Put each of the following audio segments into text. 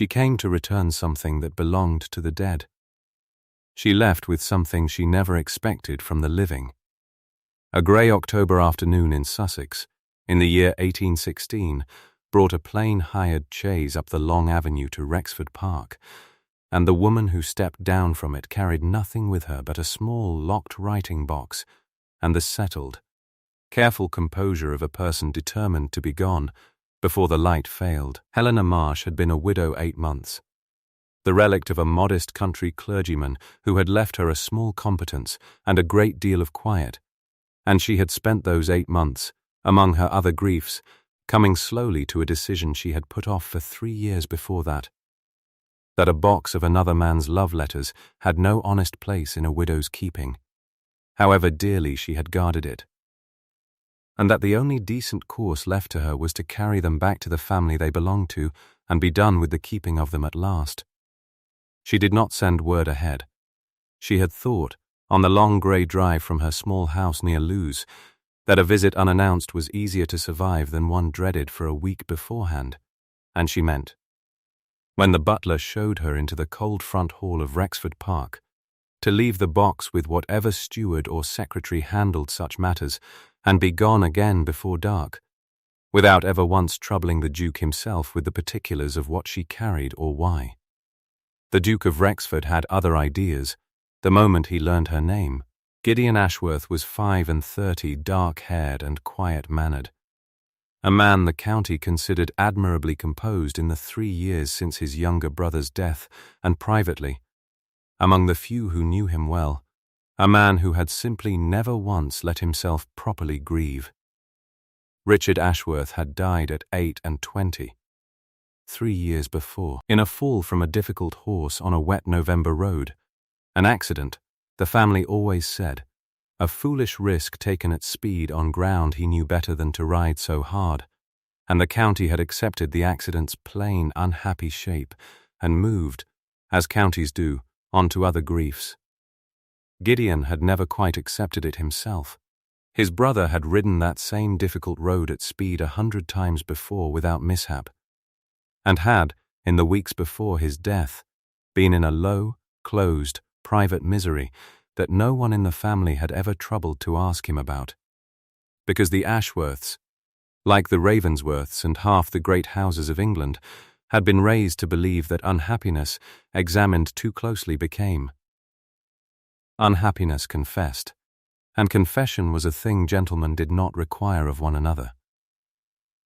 She came to return something that belonged to the dead. She left with something she never expected from the living. A grey October afternoon in Sussex, in the year 1816, brought a plain hired chaise up the long avenue to Wrexford Park, and the woman who stepped down from it carried nothing with her but a small locked writing box and the settled, careful composure of a person determined to be gone before the light failed. Helena Marsh had been a widow 8 months, the relict of a modest country clergyman who had left her a small competence and a great deal of quiet, and she had spent those 8 months, among her other griefs, coming slowly to a decision she had put off for 3 years before that a box of another man's love letters had no honest place in a widow's keeping, however dearly she had guarded it, and that the only decent course left to her was to carry them back to the family they belonged to and be done with the keeping of them at last. She did not send word ahead. She had thought, on the long grey drive from her small house near Lewes, that a visit unannounced was easier to survive than one dreaded for a week beforehand, and she meant, when the butler showed her into the cold front hall of Rexford Park, to leave the box with whatever steward or secretary handled such matters and be gone again before dark, without ever once troubling the Duke himself with the particulars of what she carried or why. The Duke of Rexford had other ideas the moment he learned her name. Gideon Ashworth was 35, dark-haired and quiet-mannered, a man the county considered admirably composed in the 3 years since his younger brother's death, and privately, among the few who knew him well, a man who had simply never once let himself properly grieve. Richard Ashworth had died at 28, 3 years before, in a fall from a difficult horse on a wet November road, an accident, the family always said, a foolish risk taken at speed on ground he knew better than to ride so hard, and the county had accepted the accident's plain, unhappy shape and moved, as counties do, on to other griefs. Gideon had never quite accepted it himself. His brother had ridden that same difficult road at speed 100 times before without mishap, and had, in the weeks before his death, been in a low, closed, private misery that no one in the family had ever troubled to ask him about, because the Ashworths, like the Ravensworths and half the great houses of England, had been raised to believe that unhappiness, examined too closely, became unhappiness confessed, and confession was a thing gentlemen did not require of one another.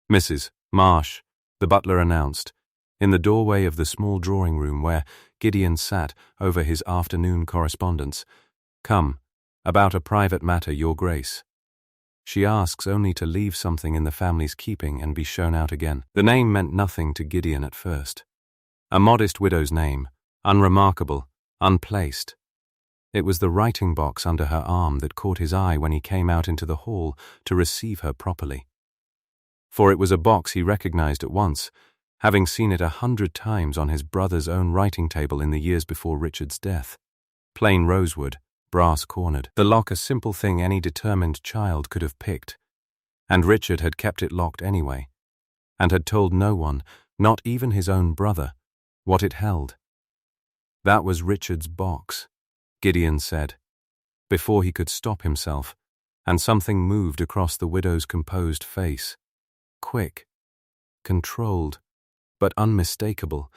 Mrs. Marsh, the butler announced, in the doorway of the small drawing-room where Gideon sat over his afternoon correspondence, "Come, about a private matter, Your Grace. She asks only to leave something in the family's keeping and be shown out again." The name meant nothing to Gideon at first. A modest widow's name, unremarkable, unplaced. It was the writing box under her arm that caught his eye when he came out into the hall to receive her properly. For it was a box he recognized at once, having seen it 100 times on his brother's own writing table in the years before Richard's death. Plain rosewood, brass-cornered, the lock a simple thing any determined child could have picked, and Richard had kept it locked anyway, and had told no one, not even his own brother, what it held. That was Richard's box, Gideon said, before he could stop himself, and something moved across the widow's composed face, quick, controlled, but unmistakable,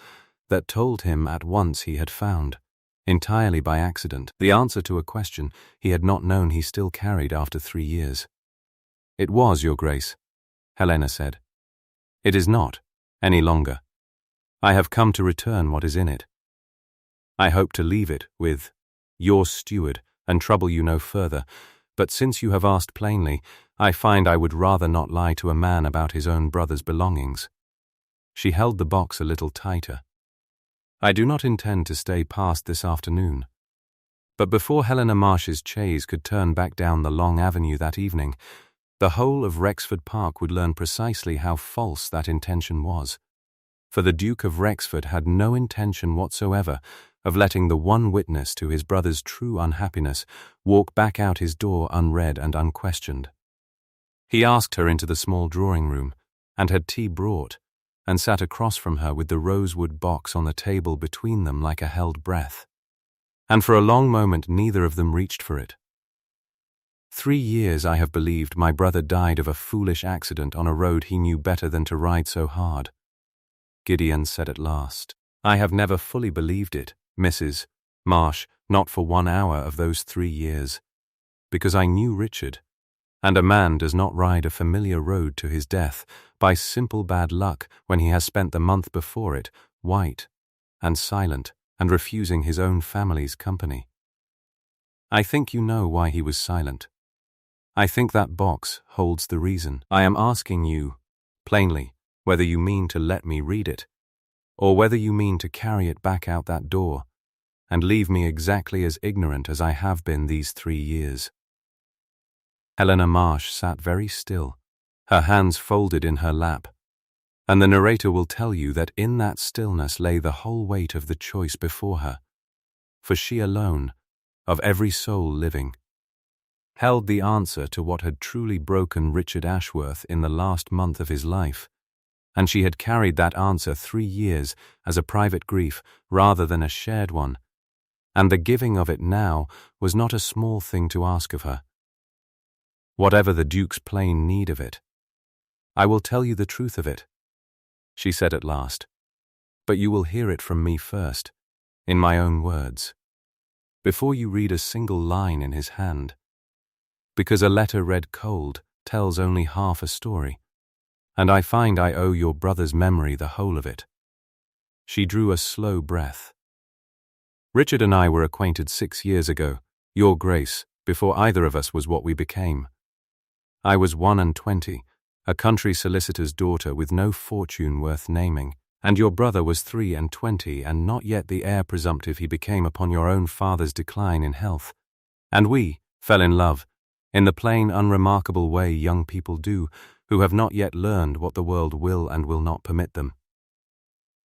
that told him at once he had found, entirely by accident, the answer to a question he had not known he still carried after 3 years. "It was, Your Grace," Helena said. "It is not, any longer. I have come to return what is in it. I hope to leave it with your steward and trouble you no further, but since you have asked plainly, I find I would rather not lie to a man about his own brother's belongings." She held the box a little tighter. "I do not intend to stay past this afternoon." But before Helena Marsh's chaise could turn back down the long avenue that evening, the whole of Rexford Park would learn precisely how false that intention was. For the Duke of Rexford had no intention whatsoever of letting the one witness to his brother's true unhappiness walk back out his door unread and unquestioned. He asked her into the small drawing-room, and had tea brought, and sat across from her with the rosewood box on the table between them like a held breath. And for a long moment neither of them reached for it. 3 years I have believed my brother died of a foolish accident on a road he knew better than to ride so hard. Gideon said at last. I have never fully believed it, Mrs. Marsh, not for 1 hour of those 3 years, because I knew Richard, and a man does not ride a familiar road to his death by simple bad luck when he has spent the month before it white and silent and refusing his own family's company. I think you know why he was silent. I think that box holds the reason. I am asking you, plainly, whether you mean to let me read it, or whether you mean to carry it back out that door and leave me exactly as ignorant as I have been these 3 years. Helena Marsh sat very still, her hands folded in her lap, and the narrator will tell you that in that stillness lay the whole weight of the choice before her, for she alone, of every soul living, held the answer to what had truly broken Richard Ashworth in the last month of his life, and she had carried that answer 3 years as a private grief rather than a shared one, and the giving of it now was not a small thing to ask of her. Whatever the Duke's plain need of it, I will tell you the truth of it, she said at last, but you will hear it from me first, in my own words, before you read a single line in his hand, because a letter read cold tells only half a story, and I find I owe your brother's memory the whole of it. She drew a slow breath. Richard and I were acquainted 6 years ago, Your Grace, before either of us was what we became. I was 21, a country solicitor's daughter with no fortune worth naming, and your brother was 23 and not yet the heir presumptive he became upon your own father's decline in health. And we fell in love, in the plain, unremarkable way young people do, who have not yet learned what the world will and will not permit them.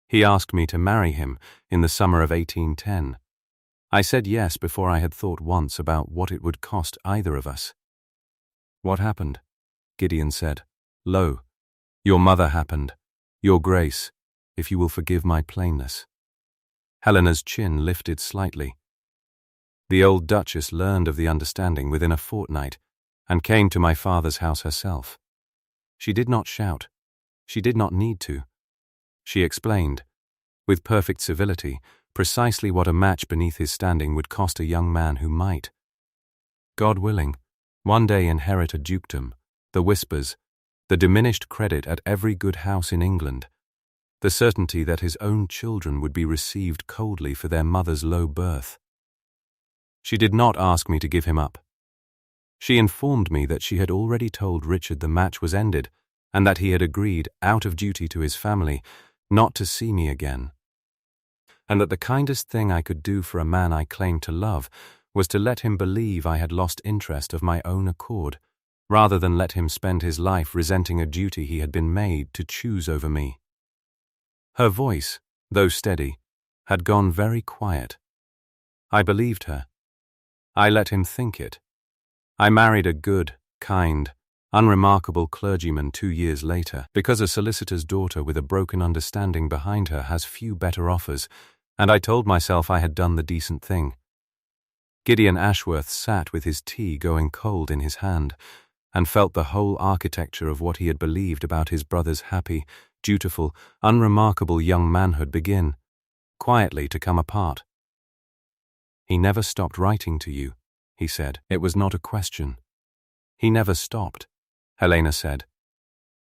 He asked me to marry him in the summer of 1810. I said yes before I had thought once about what it would cost either of us. What happened? Gideon said. Lo, your mother happened, Your Grace, if you will forgive my plainness. Helena's chin lifted slightly. The old Duchess learned of the understanding within a fortnight and came to my father's house herself. She did not shout. She did not need to. She explained, with perfect civility, precisely what a match beneath his standing would cost a young man who might, God willing, one day inherit a dukedom, the whispers, the diminished credit at every good house in England, the certainty that his own children would be received coldly for their mother's low birth. She did not ask me to give him up. She informed me that she had already told Richard the match was ended, and that he had agreed, out of duty to his family, not to see me again, and that the kindest thing I could do for a man I claimed to love was to let him believe I had lost interest of my own accord, rather than let him spend his life resenting a duty he had been made to choose over me. Her voice, though steady, had gone very quiet. I believed her. I let him think it. I married a good, kind, unremarkable clergyman 2 years later, because a solicitor's daughter with a broken understanding behind her has few better offers, and I told myself I had done the decent thing. Gideon Ashworth sat with his tea going cold in his hand, and felt the whole architecture of what he had believed about his brother's happy, dutiful, unremarkable young manhood begin, quietly to come apart. He never stopped writing to you, he said. It was not a question. He never stopped, Helena said.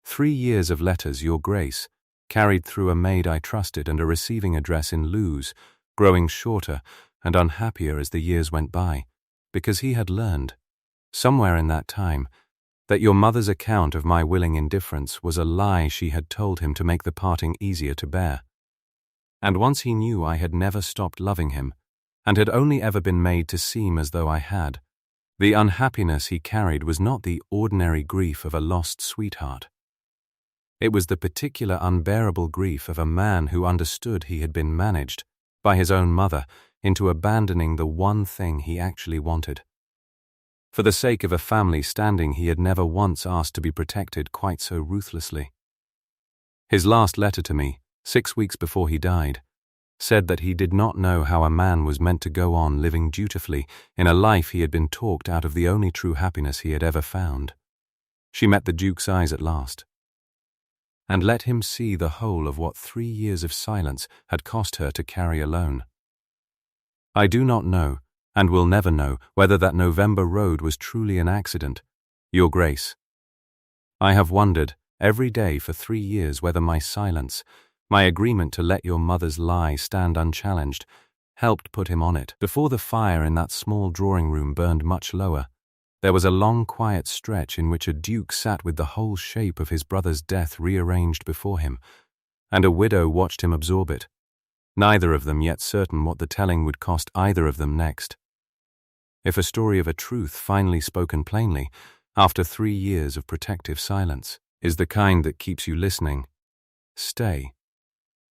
3 years of letters, Your Grace, carried through a maid I trusted and a receiving address in Lewes, growing shorter and unhappier as the years went by, because he had learned, somewhere in that time, that your mother's account of my willing indifference was a lie she had told him to make the parting easier to bear. And once he knew I had never stopped loving him, and had only ever been made to seem as though I had, the unhappiness he carried was not the ordinary grief of a lost sweetheart. It was the particular unbearable grief of a man who understood he had been managed, by his own mother, into abandoning the one thing he actually wanted. For the sake of a family standing he had never once asked to be protected quite so ruthlessly. His last letter to me, 6 weeks before he died, said that he did not know how a man was meant to go on living dutifully in a life he had been talked out of the only true happiness he had ever found. She met the Duke's eyes at last, and let him see the whole of what 3 years of silence had cost her to carry alone. I do not know, and will never know, whether that November road was truly an accident, Your Grace. I have wondered every day for 3 years whether my silence, my agreement to let your mother's lie stand unchallenged, helped put him on it. Before the fire in that small drawing-room burned much lower, there was a long quiet stretch in which a duke sat with the whole shape of his brother's death rearranged before him, and a widow watched him absorb it, neither of them yet certain what the telling would cost either of them next. If a story of a truth finally spoken plainly, after 3 years of protective silence, is the kind that keeps you listening, stay.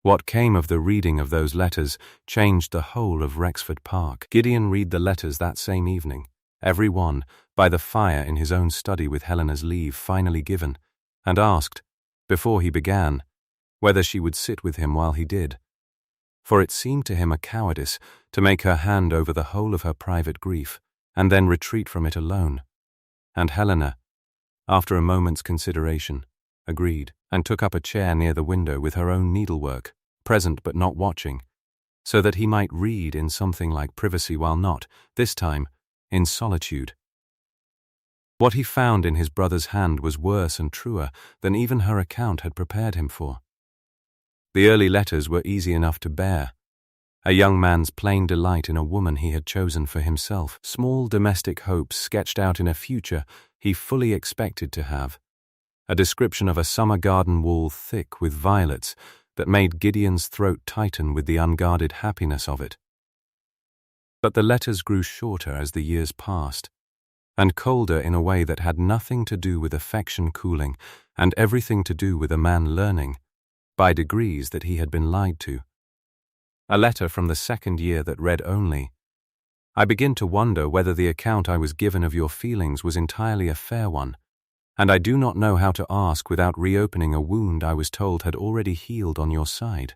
What came of the reading of those letters changed the whole of Wrexford Park. Gideon read the letters that same evening, every one, by the fire in his own study with Helena's leave finally given, and asked, before he began, whether she would sit with him while he did. For it seemed to him a cowardice to make her hand over the whole of her private grief, and then retreat from it alone. And Helena, after a moment's consideration, agreed, and took up a chair near the window with her own needlework, present but not watching, so that he might read in something like privacy while not, this time, in solitude. What he found in his brother's hand was worse and truer than even her account had prepared him for. The early letters were easy enough to bear. A young man's plain delight in a woman he had chosen for himself, small domestic hopes sketched out in a future he fully expected to have, a description of a summer garden wall thick with violets that made Gideon's throat tighten with the unguarded happiness of it. But the letters grew shorter as the years passed, and colder in a way that had nothing to do with affection cooling and everything to do with a man learning, by degrees, that he had been lied to. A letter from the 2nd year that read only, "I begin to wonder whether the account I was given of your feelings was entirely a fair one, and I do not know how to ask without reopening a wound I was told had already healed on your side."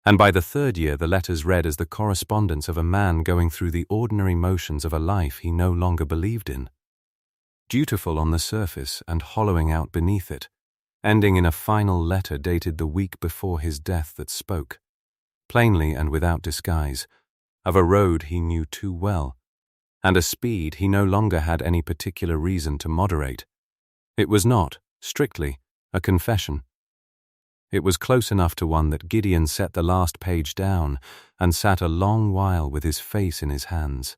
And by the 3rd year the letters read as the correspondence of a man going through the ordinary motions of a life he no longer believed in, dutiful on the surface and hollowing out beneath it, ending in a final letter dated the week before his death that spoke, plainly and without disguise, of a road he knew too well, and a speed he no longer had any particular reason to moderate. It was not, strictly, a confession. It was close enough to one that Gideon set the last page down and sat a long while with his face in his hands.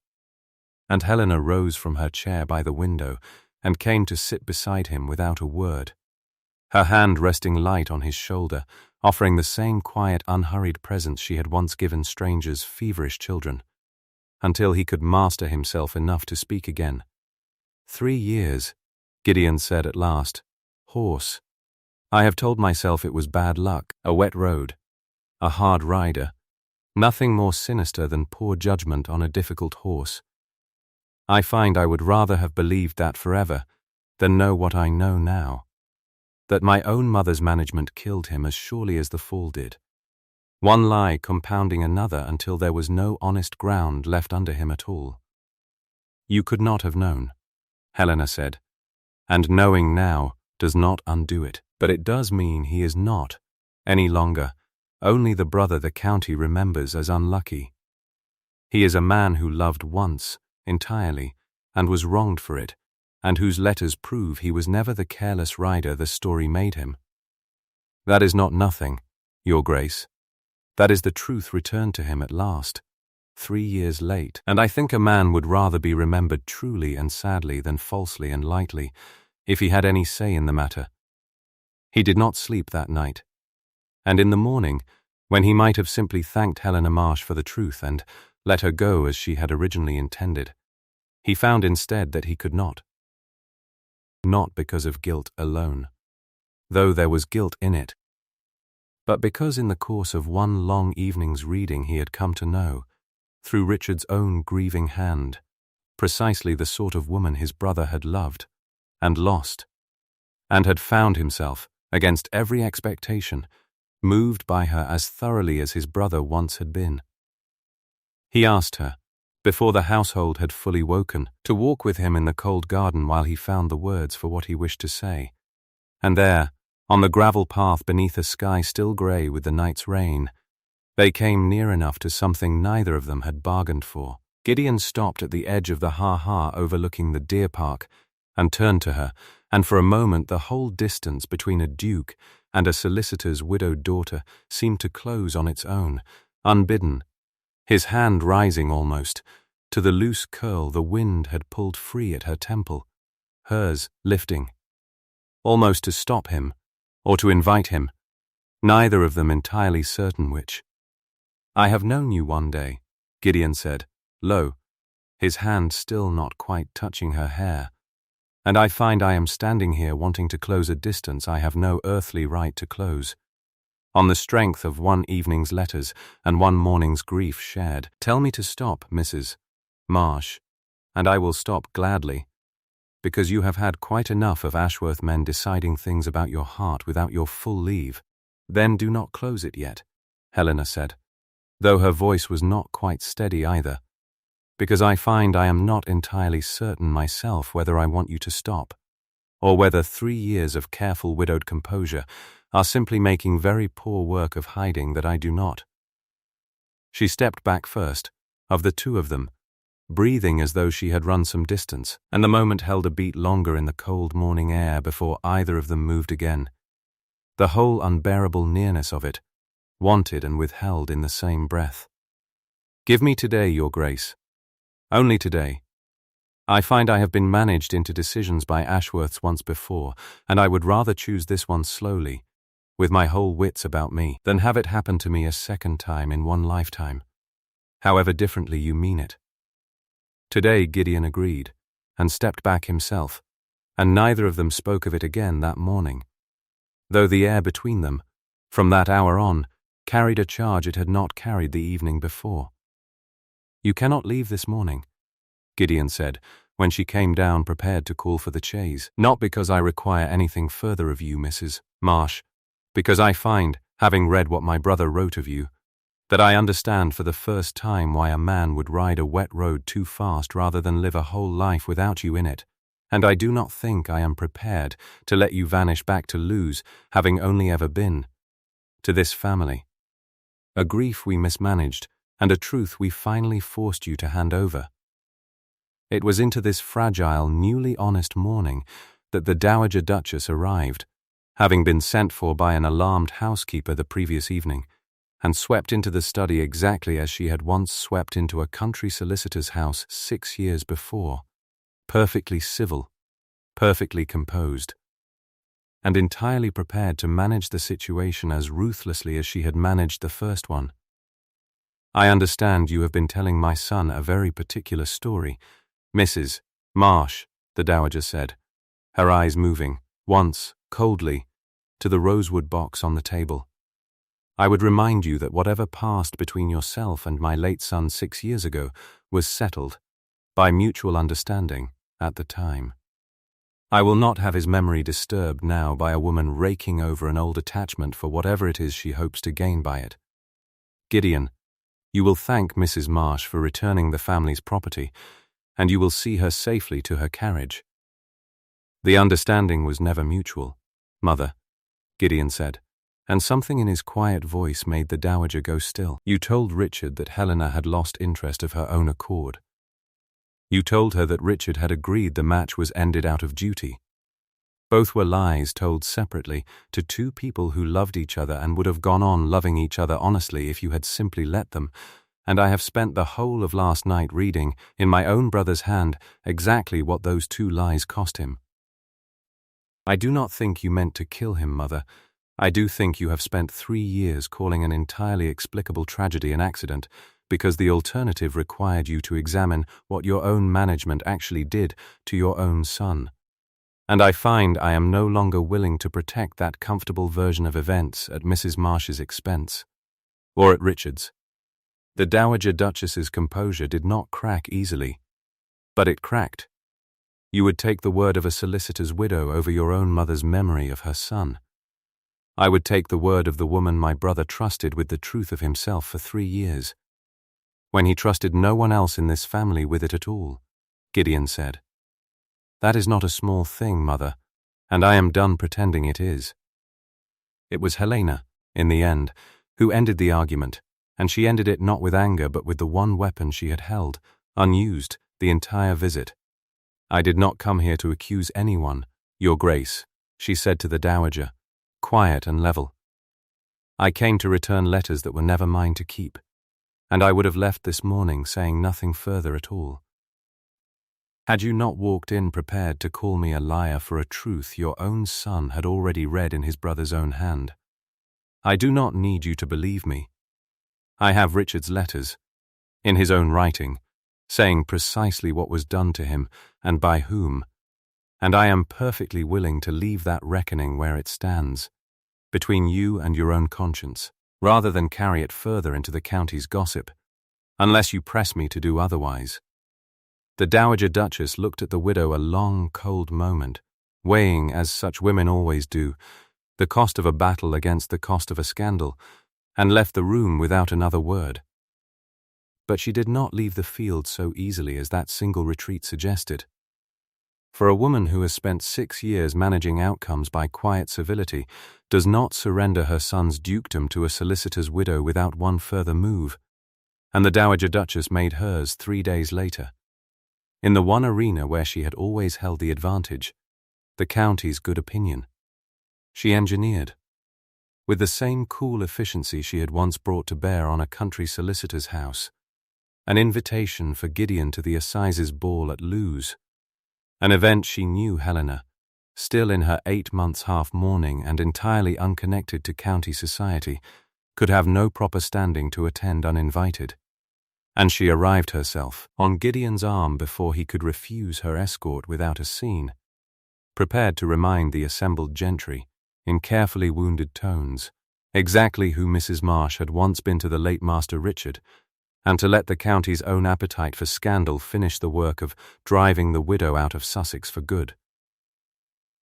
And Helena rose from her chair by the window and came to sit beside him without a word, her hand resting light on his shoulder, offering the same quiet, unhurried presence she had once given strangers' feverish children, until he could master himself enough to speak again. 3 years, Gideon said at last, hoarse. I have told myself it was bad luck, a wet road, a hard rider, nothing more sinister than poor judgment on a difficult horse. I find I would rather have believed that forever than know what I know now, that my own mother's management killed him as surely as the fall did, one lie compounding another until there was no honest ground left under him at all. You could not have known, Helena said, and knowing now does not undo it. But it does mean he is not, any longer, only the brother the county remembers as unlucky. He is a man who loved once, entirely, and was wronged for it, and whose letters prove he was never the careless rider the story made him. That is not nothing, Your Grace. That is the truth returned to him at last, 3 years late, and I think a man would rather be remembered truly and sadly than falsely and lightly, if he had any say in the matter. He did not sleep that night, and in the morning, when he might have simply thanked Helena Marsh for the truth and let her go as she had originally intended, he found instead that he could not. Not because of guilt alone, though there was guilt in it, but because in the course of one long evening's reading he had come to know, through Richard's own grieving hand, precisely the sort of woman his brother had loved and lost, and had found himself, against every expectation, moved by her as thoroughly as his brother once had been. He asked her, before the household had fully woken, to walk with him in the cold garden while he found the words for what he wished to say. And there, on the gravel path beneath a sky still grey with the night's rain, they came near enough to something neither of them had bargained for. Gideon stopped at the edge of the ha-ha overlooking the deer park and turned to her, and for a moment the whole distance between a duke and a solicitor's widowed daughter seemed to close on its own, unbidden, his hand rising almost to the loose curl the wind had pulled free at her temple, hers lifting, almost to stop him or to invite him, neither of them entirely certain which. "I have known you one day," Gideon said, low, his hand still not quite touching her hair, "and I find I am standing here wanting to close a distance I have no earthly right to close. On the strength of one evening's letters and one morning's grief shared. Tell me to stop, Mrs. Marsh, and I will stop gladly, because you have had quite enough of Ashworth men deciding things about your heart without your full leave." "Then do not close it yet," Helena said, though her voice was not quite steady either, "because I find I am not entirely certain myself whether I want you to stop, or whether 3 years of careful widowed composure are simply making very poor work of hiding that I do not." She stepped back first, of the two of them, breathing as though she had run some distance, and the moment held a beat longer in the cold morning air before either of them moved again. The whole unbearable nearness of it, wanted and withheld in the same breath. "Give me today, your grace. Only today. I find I have been managed into decisions by Ashworths once before, and I would rather choose this one slowly, with my whole wits about me, than have it happen to me a second time in one lifetime, however differently you mean it." Today Gideon agreed, and stepped back himself, and neither of them spoke of it again that morning, though the air between them, from that hour on, carried a charge it had not carried the evening before. "You cannot leave this morning," Gideon said, when she came down prepared to call for the chaise. "Not because I require anything further of you, Mrs. Marsh, because I find, having read what my brother wrote of you, that I understand for the first time why a man would ride a wet road too fast rather than live a whole life without you in it, and I do not think I am prepared to let you vanish back to Lewes, having only ever been to this family. A grief we mismanaged, and a truth we finally forced you to hand over." It was into this fragile, newly honest morning that the Dowager Duchess arrived, having been sent for by an alarmed housekeeper the previous evening, and swept into the study exactly as she had once swept into a country solicitor's house 6 years before, perfectly civil, perfectly composed, and entirely prepared to manage the situation as ruthlessly as she had managed the first one. "I understand you have been telling my son a very particular story, Mrs. Marsh," the Dowager said, her eyes moving, once, coldly, to the rosewood box on the table. "I would remind you that whatever passed between yourself and my late son 6 years ago was settled, by mutual understanding, at the time. I will not have his memory disturbed now by a woman raking over an old attachment for whatever it is she hopes to gain by it. Gideon, you will thank Mrs. Marsh for returning the family's property, and you will see her safely to her carriage." "The understanding was never mutual, Mother," Gideon said, and something in his quiet voice made the Dowager go still. "You told Richard that Helena had lost interest of her own accord. You told her that Richard had agreed the match was ended out of duty. Both were lies told separately to two people who loved each other and would have gone on loving each other honestly if you had simply let them, and I have spent the whole of last night reading, in my own brother's hand, exactly what those 2 lies cost him. I do not think you meant to kill him, Mother. I do think you have spent 3 years calling an entirely explicable tragedy an accident, because the alternative required you to examine what your own management actually did to your own son. And I find I am no longer willing to protect that comfortable version of events at Mrs. Marsh's expense, or at Richard's." The Dowager Duchess's composure did not crack easily, but it cracked. "You would take the word of a solicitor's widow over your own mother's memory of her son. I would take the word of the woman my brother trusted with the truth of himself for 3 years, when he trusted no one else in this family with it at all, Gideon said. That is not a small thing, Mother, and I am done pretending it is. It was Helena, in the end, who ended the argument, and she ended it not with anger but with the one weapon she had held, unused, the entire visit. I did not come here to accuse anyone, Your Grace, she said to the Dowager, quiet and level. I came to return letters that were never mine to keep, and I would have left this morning saying nothing further at all. Had you not walked in prepared to call me a liar for a truth your own son had already read in his brother's own hand? I do not need you to believe me. I have Richard's letters, in his own writing, saying precisely what was done to him and by whom, and I am perfectly willing to leave that reckoning where it stands, between you and your own conscience, rather than carry it further into the county's gossip, unless you press me to do otherwise. The Dowager Duchess looked at the widow a long, cold moment, weighing, as such women always do, the cost of a battle against the cost of a scandal, and left the room without another word. But she did not leave the field so easily as that single retreat suggested. For a woman who has spent 6 years managing outcomes by quiet civility does not surrender her son's dukedom to a solicitor's widow without one further move, and the Dowager Duchess made hers 3 days later. In the one arena where she had always held the advantage, the county's good opinion. She engineered, with the same cool efficiency she had once brought to bear on a country solicitor's house, an invitation for Gideon to the Assizes ball at Lewes, an event she knew Helena, still in her 8 months' half-mourning and entirely unconnected to county society, could have no proper standing to attend uninvited. And she arrived herself on Gideon's arm before he could refuse her escort without a scene, prepared to remind the assembled gentry, in carefully wounded tones, exactly who Mrs. Marsh had once been to the late Master Richard, and to let the county's own appetite for scandal finish the work of driving the widow out of Sussex for good.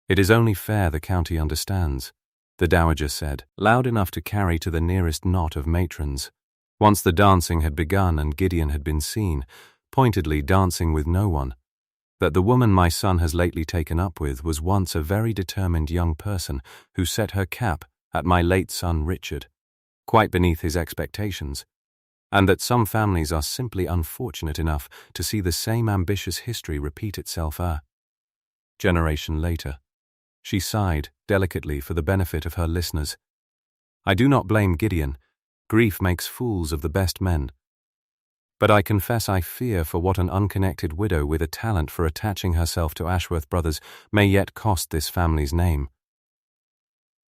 It is only fair the county understands, the Dowager said, loud enough to carry to the nearest knot of matrons, once the dancing had begun and Gideon had been seen, pointedly dancing with no one, that the woman my son has lately taken up with was once a very determined young person who set her cap at my late son Richard, quite beneath his expectations, and that some families are simply unfortunate enough to see the same ambitious history repeat itself a generation later. She sighed delicately for the benefit of her listeners. I do not blame Gideon. Grief makes fools of the best men. But I confess I fear for what an unconnected widow with a talent for attaching herself to Ashworth brothers may yet cost this family's name.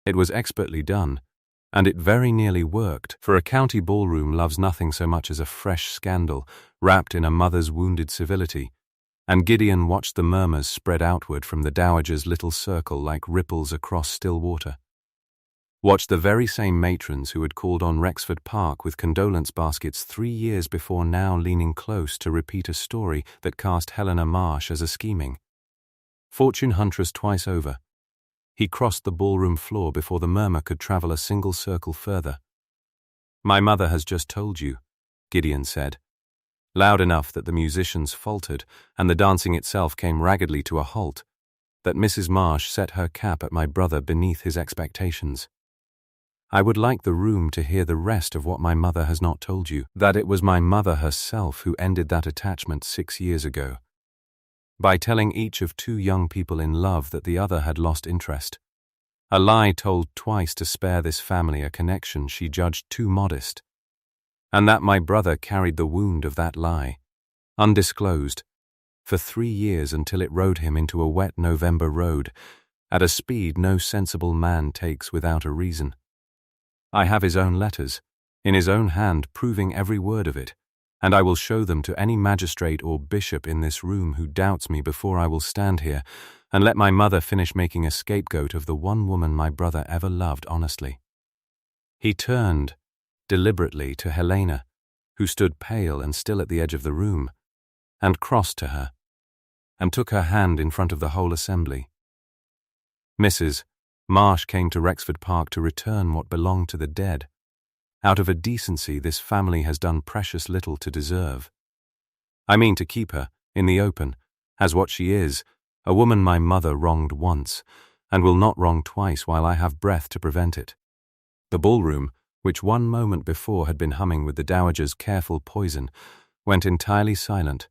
It was expertly done, and it very nearly worked, for a county ballroom loves nothing so much as a fresh scandal wrapped in a mother's wounded civility, and Gideon watched the murmurs spread outward from the Dowager's little circle like ripples across still water. Watched the very same matrons who had called on Wrexford Park with condolence baskets 3 years before now leaning close to repeat a story that cast Helena Marsh as a scheming fortune huntress twice over. He crossed the ballroom floor before the murmur could travel a single circle further. My mother has just told you, Gideon said, loud enough that the musicians faltered and the dancing itself came raggedly to a halt, that Mrs. Marsh set her cap at my brother beneath his expectations. I would like the room to hear the rest of what my mother has not told you, that it was my mother herself who ended that attachment 6 years ago, by telling each of 2 young people in love that the other had lost interest, a lie told twice to spare this family a connection she judged too modest, and that my brother carried the wound of that lie, undisclosed, for 3 years until it rode him into a wet November road, at a speed no sensible man takes without a reason. I have his own letters, in his own hand, proving every word of it, and I will show them to any magistrate or bishop in this room who doubts me before I will stand here and let my mother finish making a scapegoat of the one woman my brother ever loved honestly. He turned, deliberately, to Helena, who stood pale and still at the edge of the room, and crossed to her, and took her hand in front of the whole assembly. Mrs., Marsh came to Wrexford Park to return what belonged to the dead. Out of a decency this family has done precious little to deserve. I mean to keep her, in the open, as what she is, a woman my mother wronged once, and will not wrong twice while I have breath to prevent it. The ballroom, which one moment before had been humming with the Dowager's careful poison, went entirely silent,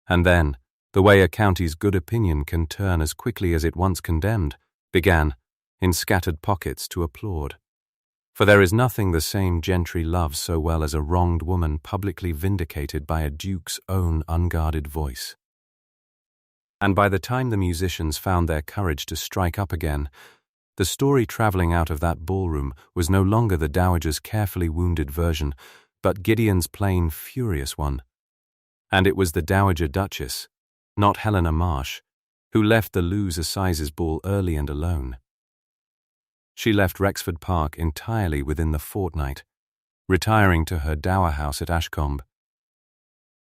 and then, the way a county's good opinion can turn as quickly as it once condemned, began, in scattered pockets, to applaud. For there is nothing the same gentry loves so well as a wronged woman publicly vindicated by a duke's own unguarded voice. And by the time the musicians found their courage to strike up again, the story travelling out of that ballroom was no longer the Dowager's carefully wounded version, but Gideon's plain, furious one. And it was the Dowager Duchess, not Helena Marsh, who left the Lose Assizes ball early and alone. She left Rexford Park entirely within the fortnight, retiring to her dower house at Ashcombe.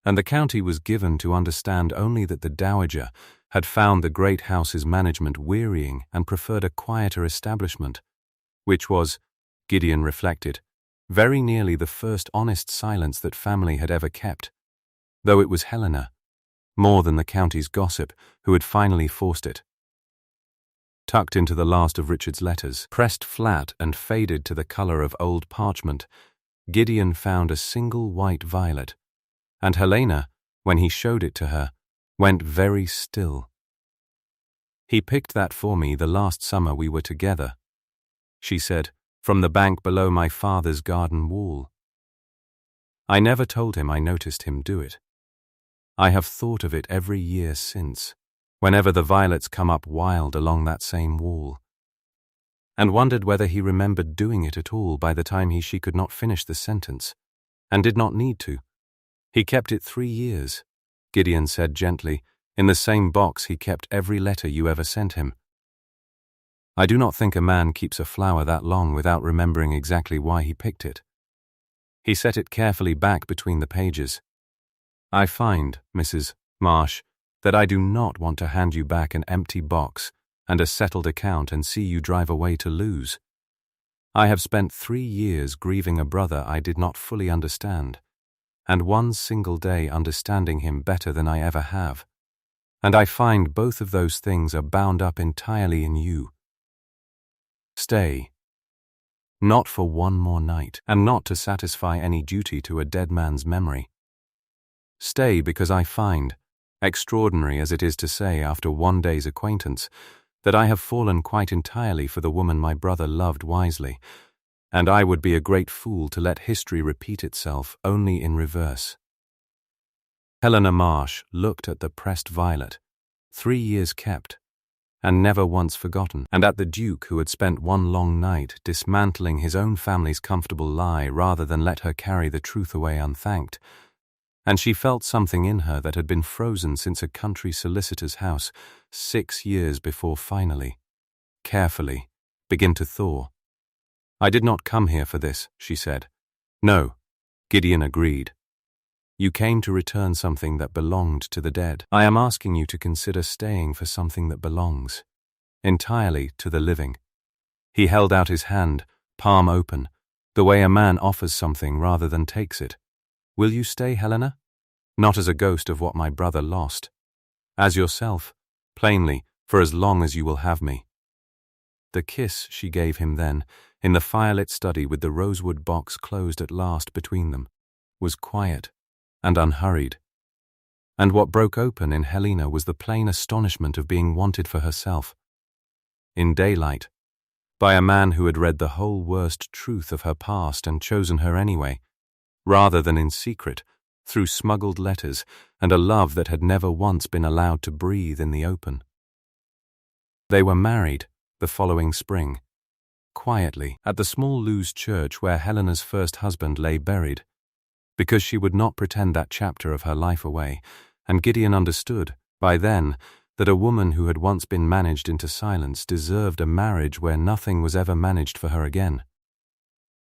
And the county was given to understand only that the Dowager had found the great house's management wearying and preferred a quieter establishment, which was, Gideon reflected, very nearly the first honest silence that family had ever kept, though it was Helena, more than the county's gossip, who had finally forced it. Tucked into the last of Richard's letters, pressed flat and faded to the colour of old parchment, Gideon found a single white violet, and Helena, when he showed it to her, went very still. "He picked that for me the last summer we were together," she said, "from the bank below my father's garden wall. I never told him I noticed him do it. I have thought of it every year since, whenever the violets come up wild along that same wall, and wondered whether he remembered doing it at all by the time she could not finish the sentence, and did not need to. He kept it 3 years, Gideon said gently, in the same box he kept every letter you ever sent him. I do not think a man keeps a flower that long without remembering exactly why he picked it. He set it carefully back between the pages. I find, Mrs. Marsh, that I do not want to hand you back an empty box and a settled account and see you drive away to lose. I have spent 3 years grieving a brother I did not fully understand, and one single day understanding him better than I ever have, and I find both of those things are bound up entirely in you. Stay. Not for one more night, and not to satisfy any duty to a dead man's memory. Stay because I find, extraordinary as it is to say after one day's acquaintance, that I have fallen quite entirely for the woman my brother loved wisely, and I would be a great fool to let history repeat itself only in reverse. Helena Marsh looked at the pressed violet, 3 years kept, and never once forgotten, and at the Duke who had spent one long night dismantling his own family's comfortable lie rather than let her carry the truth away unthanked, and she felt something in her that had been frozen since a country solicitor's house 6 years before finally, carefully, begin to thaw. I did not come here for this, she said. No, Gideon agreed. You came to return something that belonged to the dead. I am asking you to consider staying for something that belongs, entirely to the living. He held out his hand, palm open, the way a man offers something rather than takes it. Will you stay, Helena? Not as a ghost of what my brother lost. As yourself, plainly, for as long as you will have me. The kiss she gave him then, in the firelit study with the rosewood box closed at last between them, was quiet and unhurried. And what broke open in Helena was the plain astonishment of being wanted for herself. In daylight, by a man who had read the whole worst truth of her past and chosen her anyway, rather than in secret, through smuggled letters and a love that had never once been allowed to breathe in the open. They were married the following spring, quietly, at the small Lewes church where Helena's first husband lay buried, because she would not pretend that chapter of her life away, and Gideon understood, by then, that a woman who had once been managed into silence deserved a marriage where nothing was ever managed for her again.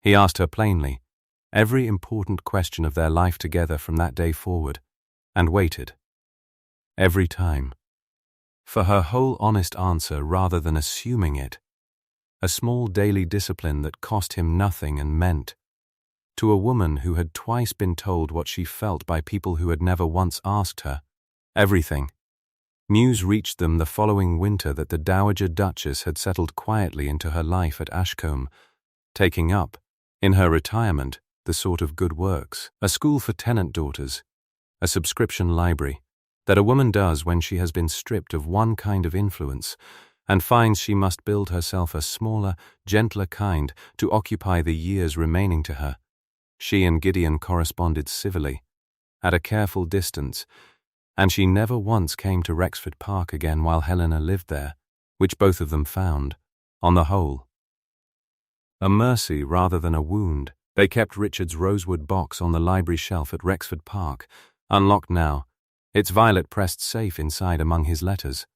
He asked her plainly, every important question of their life together from that day forward, and waited, every time, for her whole honest answer rather than assuming it, a small daily discipline that cost him nothing and meant. To a woman who had twice been told what she felt by people who had never once asked her, everything. News reached them the following winter that the Dowager Duchess had settled quietly into her life at Ashcombe, taking up, in her retirement, the sort of good works, a school for tenant daughters, a subscription library, that a woman does when she has been stripped of one kind of influence and finds she must build herself a smaller, gentler kind to occupy the years remaining to her. She and Gideon corresponded civilly, at a careful distance, and she never once came to Wrexford Park again while Helena lived there, which both of them found, on the whole, a mercy rather than a wound. They kept Richard's rosewood box on the library shelf at Wrexford Park, unlocked now, its violet pressed safe inside among his letters,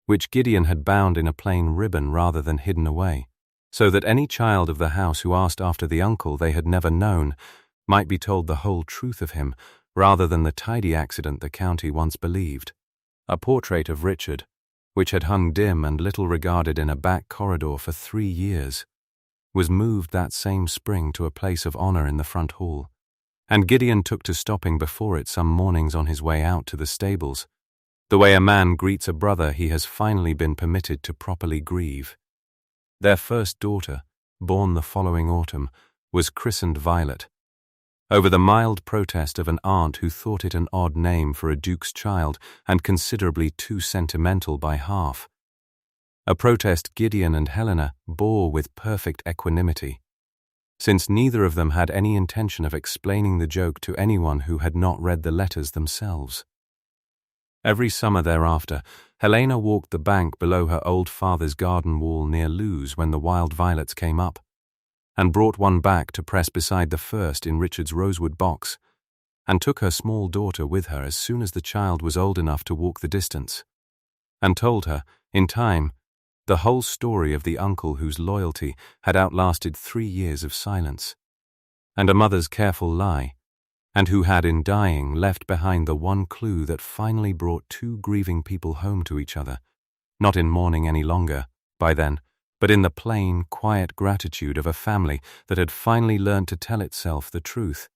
which Gideon had bound in a plain ribbon rather than hidden away, so that any child of the house who asked after the uncle they had never known might be told the whole truth of him, rather than the tidy accident the county once believed. A portrait of Richard, which had hung dim and little regarded in a back corridor for 3 years, was moved that same spring to a place of honor in the front hall, and Gideon took to stopping before it some mornings on his way out to the stables, the way a man greets a brother he has finally been permitted to properly grieve. Their first daughter, born the following autumn, was christened Violet, over the mild protest of an aunt who thought it an odd name for a duke's child and considerably too sentimental by half. A protest Gideon and Helena bore with perfect equanimity, since neither of them had any intention of explaining the joke to anyone who had not read the letters themselves. Every summer thereafter, Helena walked the bank below her old father's garden wall near Lewes when the wild violets came up, and brought one back to press beside the first in Richard's rosewood box, and took her small daughter with her as soon as the child was old enough to walk the distance, and told her, in time, the whole story of the uncle whose loyalty had outlasted 3 years of silence, and a mother's careful lie, and who had in dying left behind the one clue that finally brought 2 grieving people home to each other, not in mourning any longer, by then, but in the plain, quiet gratitude of a family that had finally learned to tell itself the truth.